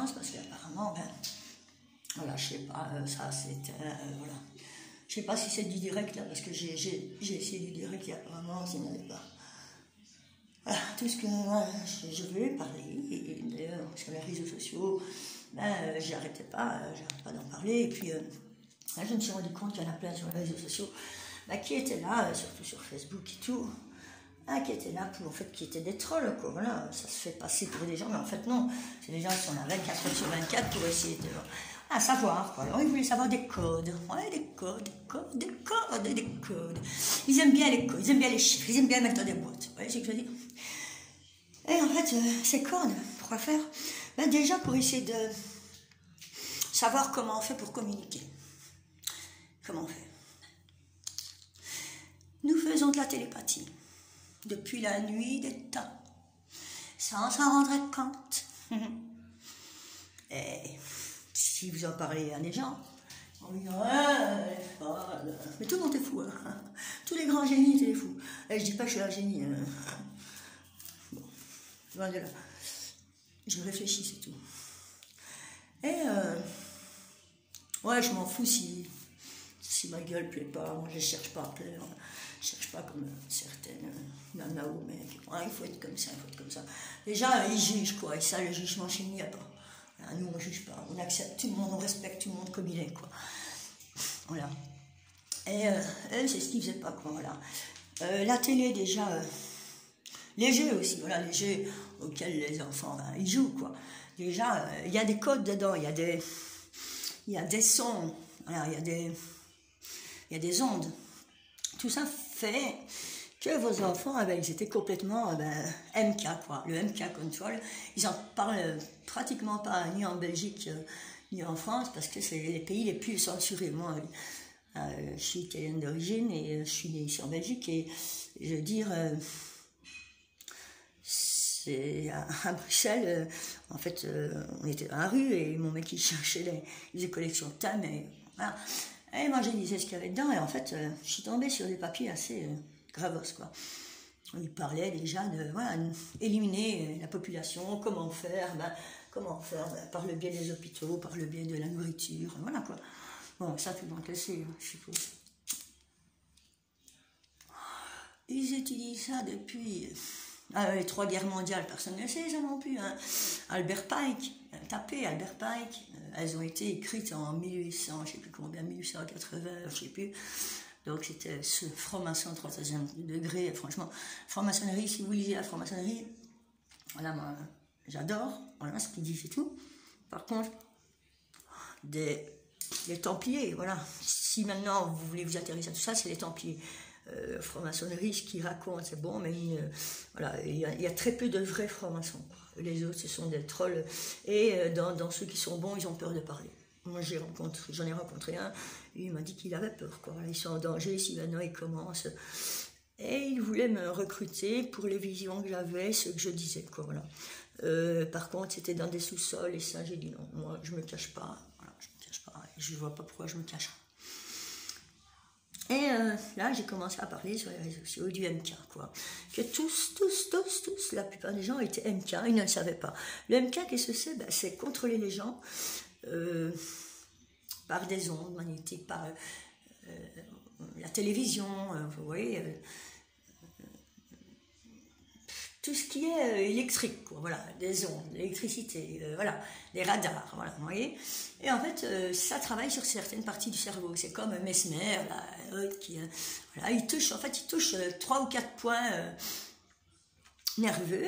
silence parce qu'apparemment, ben, voilà, je sais pas, ça c'était, voilà. Je sais pas si c'est du direct là, parce que j'ai essayé du direct et apparemment ça n'allait pas. Voilà, tout ce que je veux parler, et d'ailleurs sur les réseaux sociaux, ben, j'arrête pas d'en parler, et puis là, je me suis rendu compte qu'il y en a plein sur les réseaux sociaux ben, qui étaient là, surtout sur Facebook et tout, qui étaient là pour, en fait, qui étaient des trolls, quoi, voilà, ça se fait passer pour des gens, mais en fait non, c'est des gens qui sont là 24 heures sur 24 pour essayer de savoir, quoi. Alors ils voulaient savoir des codes, ouais, des codes. Ils aiment bien les codes, ils aiment bien les chiffres, ils aiment bien mettre dans des boîtes, vous voyez ce que je veux dire. Et en fait, ces codes, pourquoi faire? Ben déjà pour essayer de savoir comment on fait pour communiquer. Comment on fait? Nous faisons de la télépathie depuis la nuit des temps, sans s'en rendre compte. Et si vous en parlez à des gens, on dit ouais, mais tout le monde est fou, hein. Tous les grands génies étaient fous. Et je dis pas que je suis un génie. Bon, loin de là. Je réfléchis, c'est tout. Et ouais, je m'en fous si ma gueule plaît pas. Moi, je cherche pas à plaire. Je cherche pas comme certaines nanas ou mecs. Il faut être comme ça, il faut être comme ça. Déjà, ils jugent, quoi. Et ça, le jugement chez nous, il n'y a pas. Nous, on ne juge pas. On accepte tout le monde, on respecte tout le monde comme il est, quoi. Voilà. Et eux, c'est ce qu'ils faisaient pas, quoi. Voilà. La télé, déjà, les jeux aussi, voilà, les jeux auxquels les enfants, ils jouent, quoi. Déjà, il y a des codes dedans, il y a des sons, voilà, il y a des ondes. Tout ça fait que vos enfants, ils étaient complètement MK, quoi. Le MK Control, ils en parlent pratiquement pas, ni en Belgique, ni en France, parce que c'est les pays les plus censurés. Moi, je suis italienne d'origine et je suis née ici en Belgique, et je veux dire, c'est à Bruxelles, en fait, on était dans la rue et mon mec il cherchait les collections de thèmes, et voilà. Et moi, je disais ce qu'il y avait dedans, et en fait, je suis tombée sur des papiers assez gravos, quoi. Il parlait déjà de, voilà, éliminer la population, comment faire, par le biais des hôpitaux, par le biais de la nourriture, voilà, quoi. Bon, ça, tout le monde le sait, je suppose. Ils étudient ça depuis les 3 guerres mondiales, personne ne sait ça non plus, hein. Albert Pike, tapez Albert Pike, elles ont été écrites en 1800, je sais plus combien, 1880, je sais plus. Donc c'était ce franc-maçon de 3e degré, franchement, franc-maçonnerie, si vous lisez la franc-maçonnerie, voilà, moi, j'adore, voilà ce qu'ils disent et tout. Par contre, les Templiers, voilà, si maintenant vous voulez vous intéresser à tout ça, c'est les Templiers. Franc-maçonnerie, ce qu'ils racontent, c'est bon, mais voilà, il y a très peu de vrais francs-maçons. Les autres, ce sont des trolls, et dans ceux qui sont bons, ils ont peur de parler. Moi, j'en ai rencontré un, et il m'a dit qu'il avait peur, quoi. Ils sont en danger si maintenant ils commencent. Et il voulait me recruter pour les visions que j'avais, ce que je disais, quoi, voilà. Par contre, c'était dans des sous-sols, et ça, j'ai dit non, moi, je me cache pas, voilà, je me cache pas, je vois pas pourquoi je me cacherais. Et là, j'ai commencé à parler sur les réseaux sociaux du MK, quoi. Que tous, la plupart des gens étaient MK, ils ne le savaient pas. Le MK, qu'est-ce que c'est? C'est contrôler les gens par des ondes magnétiques, par la télévision, vous voyez, tout ce qui est électrique, quoi, voilà, des ondes, l'électricité, voilà, les radars, voilà, vous voyez. Et en fait, ça travaille sur certaines parties du cerveau. C'est comme Mesmer, là, qui, voilà, il touche 3 ou 4 points nerveux,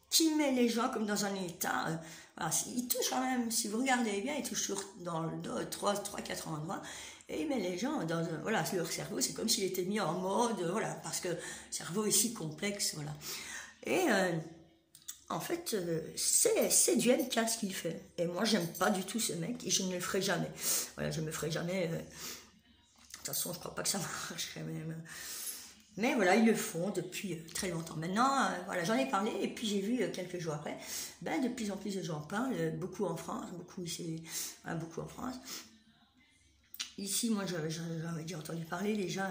qui met les gens comme dans un état. Voilà, il touche quand même, si vous regardez bien, il touche dans le dos 3-4 endroits. Et il met les gens dans voilà, leur cerveau, c'est comme s'il était mis en mode, voilà, parce que le cerveau est si complexe, voilà. Et en fait, c'est du MK ce qu'il fait. Et moi, j'aime pas du tout ce mec, et je ne le ferai jamais. Voilà, je me ferai jamais. De toute façon, je crois pas que ça marcherait même. Mais voilà, ils le font depuis très longtemps. Maintenant, voilà, j'en ai parlé, et puis j'ai vu quelques jours après, de plus en plus de gens parlent, beaucoup en France, beaucoup ici, voilà, beaucoup en France. Ici, moi, j'en avais déjà entendu parler, déjà,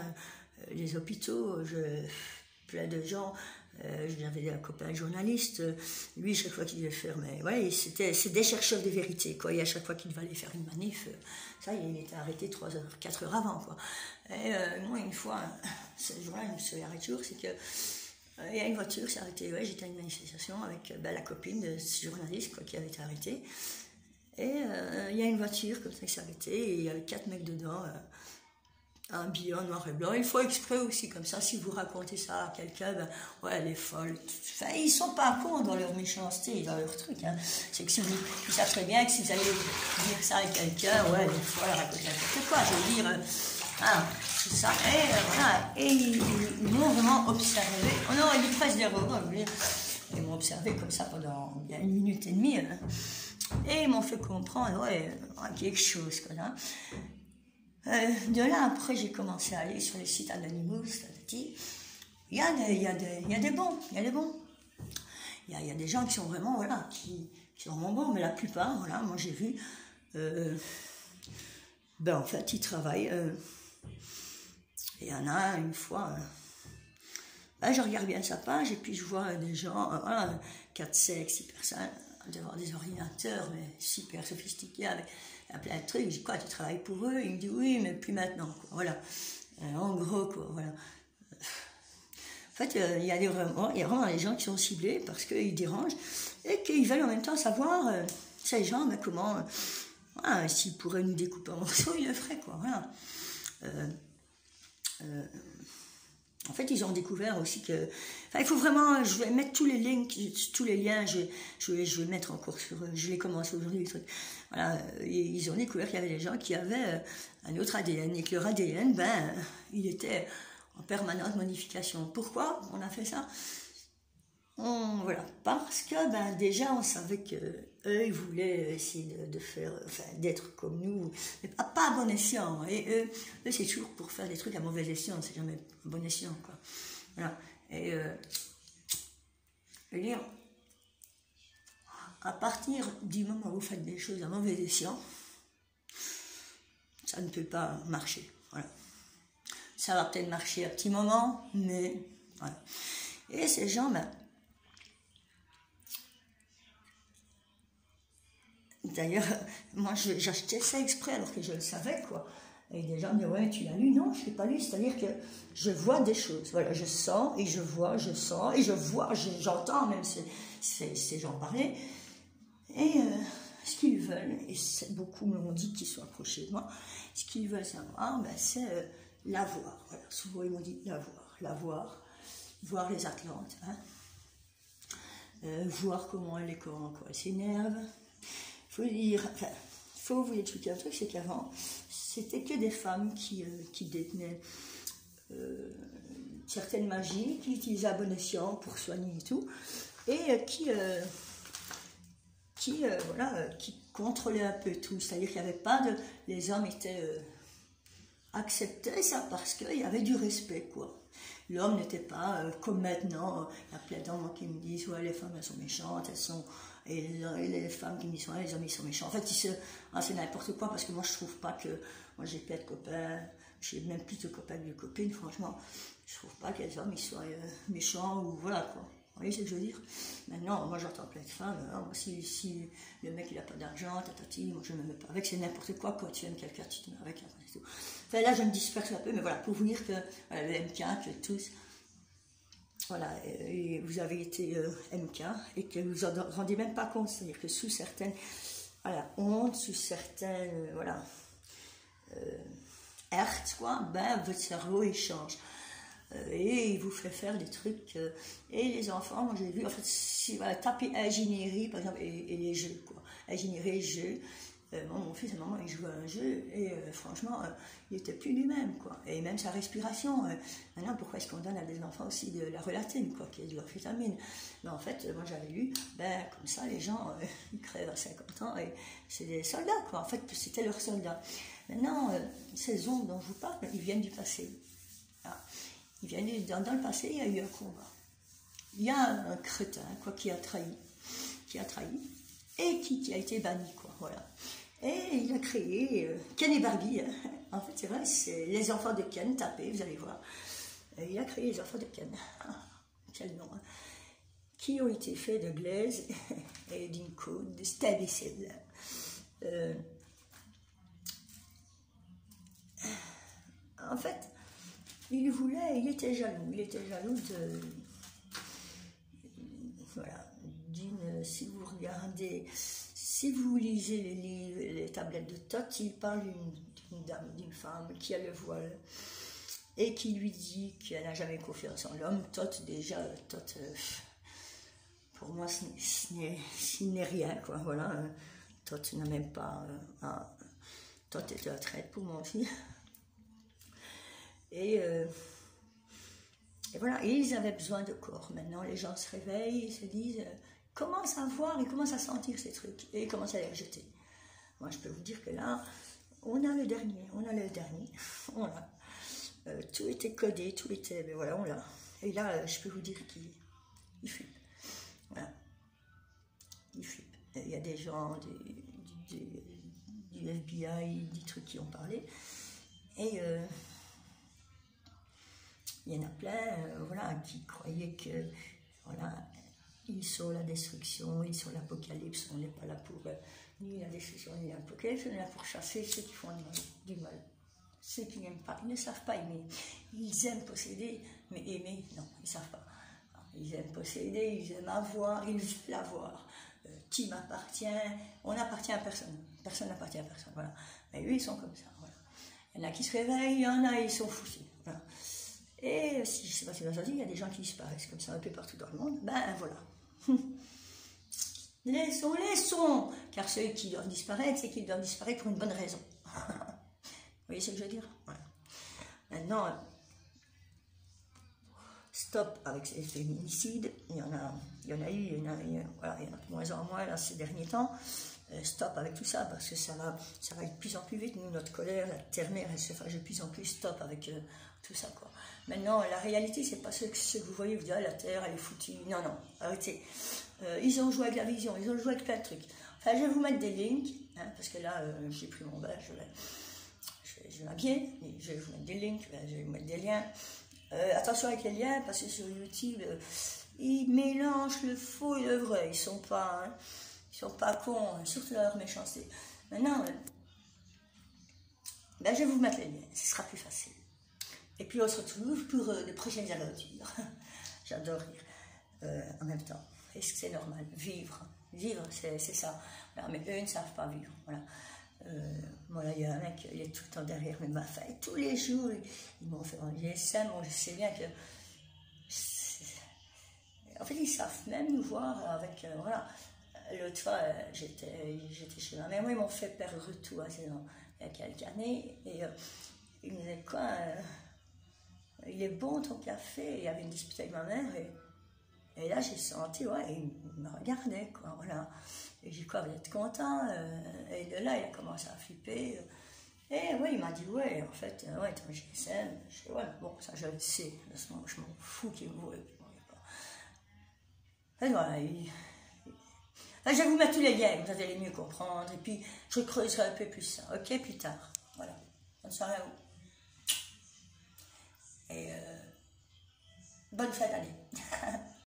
les hôpitaux, plein de gens J'avais un copain journaliste, lui, chaque fois qu'il devait faire, mais ouais, c'est des chercheurs de vérité, quoi. Et à chaque fois qu'il devait aller faire une manif, ça, il était arrêté 3 heures, 4 heures avant, quoi. Et moi, une fois, ce jour-là, je me souviens toujours, c'est que il y a une voiture qui s'est arrêtée. Ouais, j'étais à une manifestation avec la copine de ce journaliste, quoi, qui avait été arrêté. Et il y a une voiture comme ça qui s'est arrêtée, et il y avait 4 mecs dedans. Un billet en noir et blanc, il faut exprès aussi, comme ça, si vous racontez ça à quelqu'un, ben, ouais, elle est folle. Enfin, ils sont pas cons dans leur méchanceté, dans leur truc, hein. C'est que si vous savez très bien que si vous allez dire ça à quelqu'un, ouais, elle est folle, elle raconte n'importe quoi, je veux dire, c'est ça, et voilà, et ils m'ont vraiment observé, on aurait dit presque des robots, je veux dire, ils m'ont observé comme ça pendant bien 1 minute et demie, hein. Et ils m'ont fait comprendre, ouais, quelque chose, quoi, hein. De là, après, j'ai commencé à aller sur les sites anonymous, il y a des bons, il y a des bons. Il y a des gens qui sont vraiment, voilà, qui sont vraiment bons, mais la plupart, voilà, moi j'ai vu, ben en fait, ils travaillent. Il y en a une fois, ben, je regarde bien sa page, et puis je vois des gens, voilà, 4, 5, 6 personnes, devant des ordinateurs, mais super sophistiqués, avec plein de trucs. Je dis, quoi, tu travailles pour eux? Il me dit, oui, mais plus maintenant, quoi. Voilà. En gros, quoi, voilà. En fait, il y a vraiment des gens qui sont ciblés parce qu'ils dérangent et qu'ils veulent en même temps savoir, ces gens, mais comment, voilà, s'ils pourraient nous découper en morceaux, ils le feraient, quoi, voilà. En fait, ils ont découvert aussi que... Enfin, il faut vraiment... Je vais mettre tous les links, tous les liens, je vais mettre encore sur... Je vais commencer aujourd'hui, les trucs. Voilà, ils ont découvert qu'il y avait des gens qui avaient un autre ADN, et que leur ADN, ben, il était en permanente modification. Pourquoi on a fait ça? Voilà, parce que, ben, déjà, on savait que eux, ils voulaient essayer de faire... Enfin, d'être comme nous, mais pas à bon escient. Et eux, c'est toujours pour faire des trucs à mauvais escient, c'est jamais à bon escient, quoi. Voilà. Et... je veux dire... À partir du moment où vous faites des choses à mauvais escient, ça ne peut pas marcher. Voilà. Ça va peut-être marcher un petit moment, mais voilà. Et ces gens, ben, d'ailleurs, moi j'achetais ça exprès alors que je le savais, quoi. Et des gens me disent, ouais, tu l'as lu? Non, je ne l'ai pas lu, c'est-à-dire que je vois des choses. Voilà, je sens et je vois, je sens et je vois, j'entends même ces gens parler. Et ce qu'ils veulent, et beaucoup m'ont dit qu'ils sont approchés de moi, ce qu'ils veulent savoir, ben, c'est la voir. Voilà, souvent ils m'ont dit la voir les Atlantes, hein. Voir comment elle est, quand elle s'énerve. Il faut vous expliquer un truc, c'est qu'avant, c'était que des femmes qui détenaient certaines magies, qui utilisaient à bon escient pour soigner et tout, et qui contrôlaient un peu tout. C'est-à-dire qu'il n'y avait pas de... Les hommes acceptaient ça parce qu'il y avait du respect, quoi. L'homme n'était pas comme maintenant. Il y a plein d'hommes qui me disent, ouais, les femmes, elles sont méchantes, elles sont... Et les femmes qui me disent, ouais, les hommes, ils sont méchants. En fait, c'est n'importe quoi, parce que moi, je trouve pas que... Moi, j'ai plein de copains, j'ai même plus de copains que de copines, franchement. Je trouve pas que les hommes, ils soient méchants, ou voilà, quoi. Vous voyez ce que je veux dire? Maintenant, moi, j'entends plein de femmes, hein, si le mec, il a pas d'argent, tatati, moi, je ne me mets pas avec, c'est n'importe quoi. Quand tu aimes quelqu'un, tu te mets avec, et tout. Enfin, là, je me disperse un peu, mais voilà, pour vous dire que voilà, le MK, que tous... Voilà, et vous avez été MK et que vous en rendez même pas compte, c'est-à-dire que sous certaines honte, sous certaines hertz, quoi, ben votre cerveau il change et il vous fait faire des trucs. Et les enfants, moi j'ai vu, en fait, si voilà, tapez ingénierie par exemple et les jeux, quoi, ingénierie, jeux. Mon fils et maman, ils jouaient à un jeu et franchement, il n'était plus lui-même, quoi. Et même sa respiration. Maintenant, pourquoi est-ce qu'on donne à des enfants aussi de la relatine, quoi, qui est de la vitamine? Mais en fait, moi j'avais lu, ben comme ça, les gens, ils crèvent à 50 ans et c'est des soldats, quoi. En fait, c'était leurs soldats. Maintenant, ces ombres dont je vous parle, ils viennent du passé. Ah. Ils viennent dans le passé, il y a eu un combat. Il y a un crétin, quoi, qui a trahi et qui a été banni, quoi, voilà. Et il a créé Ken et Barbie. En fait, c'est vrai, c'est les enfants de Ken, tapez, vous allez voir. Il a créé les enfants de Ken. quel nom, hein, qui ont été faits de glaise et d'une côte de stabicide. En fait, il était jaloux de, voilà, si vous regardez, si vous lisez les livres, les tablettes de Thoth, il parle d'une dame, d'une femme qui a le voile et qui lui dit qu'elle n'a jamais confiance en l'homme. Thoth, déjà, pour moi, ce n'est rien, quoi, voilà. Thoth n'a même pas... Thoth était un traître pour moi aussi. Et voilà, et ils avaient besoin de corps. Maintenant, les gens se réveillent, ils se disent, ils commencent à voir, ils commencent à sentir ces trucs, et ils commencent à les rejeter. Moi, je peux vous dire que là, on a le dernier, on l'a. Tout était codé, tout était, mais voilà, on l'a. Et là, je peux vous dire qu'il flippe. Voilà. Il flippe. Il y a des gens du FBI, des trucs qui ont parlé, et... il y en a plein, voilà, qui croyaient que, voilà, ils sont la destruction, ils sont l'apocalypse, on n'est pas là pour ni la destruction, ni l'apocalypse, on est là pour chasser ceux qui font du mal. Ceux qui n'aiment pas, ils ne savent pas aimer. Ils aiment posséder, mais aimer, non, ils ne savent pas. Ils aiment posséder, ils aiment avoir, ils veulent avoir. Qui m'appartient? On n'appartient à personne. Personne n'appartient à personne, voilà. Mais eux, ils sont comme ça, voilà. Il y en a qui se réveillent, il y en a, ils sont foutus, voilà. Et si, je ne sais pas si vous avez entendu, il y a des gens qui disparaissent comme ça un peu partout dans le monde. Ben voilà. Laissons. Car ceux qui doivent disparaître, c'est qu'ils doivent disparaître pour une bonne raison. Vous voyez ce que je veux dire? Voilà. Maintenant, stop avec ces féminicides. Il y en a eu, voilà, il y en a de moins en moins là, ces derniers temps. Stop avec tout ça, parce que ça va de plus en plus vite. Nous, notre colère, la terre-mère, elle se fâche de plus en plus. Stop avec tout ça, quoi. Maintenant, la réalité, c'est pas ce que vous voyez, vous dites, ah, la terre, elle est foutue. Non, arrêtez. Ils ont joué avec la vision, ils ont joué avec plein de trucs. Enfin, je vais vous mettre des links, hein, parce que là, j'ai pris mon bain, je vais m'habiller, je vais vous mettre des links, je vais vous mettre des liens. Attention avec les liens, parce que sur YouTube, ils mélangent le faux et le vrai. Ils sont pas cons, surtout leur méchanceté. Maintenant, ben, je vais vous mettre les liens, ce sera plus facile. Et puis on se retrouve pour de prochaines aventures. J'adore rire en même temps. Est-ce que c'est normal? Vivre, c'est ça. Voilà, mais eux ne savent pas vivre. Voilà. Voilà, il y a un mec, il est tout le temps derrière mes mains. Et tous les jours, ils m'ont fait en GSM. Bon, je sais bien que... En fait, ils savent même nous voir avec... voilà. L'autre fois, j'étais chez ma mère. Moi, ils m'ont fait perdre tout il y a quelques années. Et ils me disaient quoi il est bon ton café. Il y avait une dispute avec ma mère. Et là, j'ai senti, ouais, il me regardait, quoi, voilà. Et j'ai dit, quoi, vous êtes content? Et de là, il a commencé à flipper. Et ouais, il m'a dit, ouais, en fait, ouais, t'es un GSM. Je dis, ouais, bon, ça, je le sais. Je m'en fous qu'il me voit. Et voilà, je vais vous mettre tous les liens, vous allez mieux comprendre. Et puis, je creuserai un peu plus ça, ok, plus tard. Voilà. Bonne soirée à vous. Et bonne fin d'année.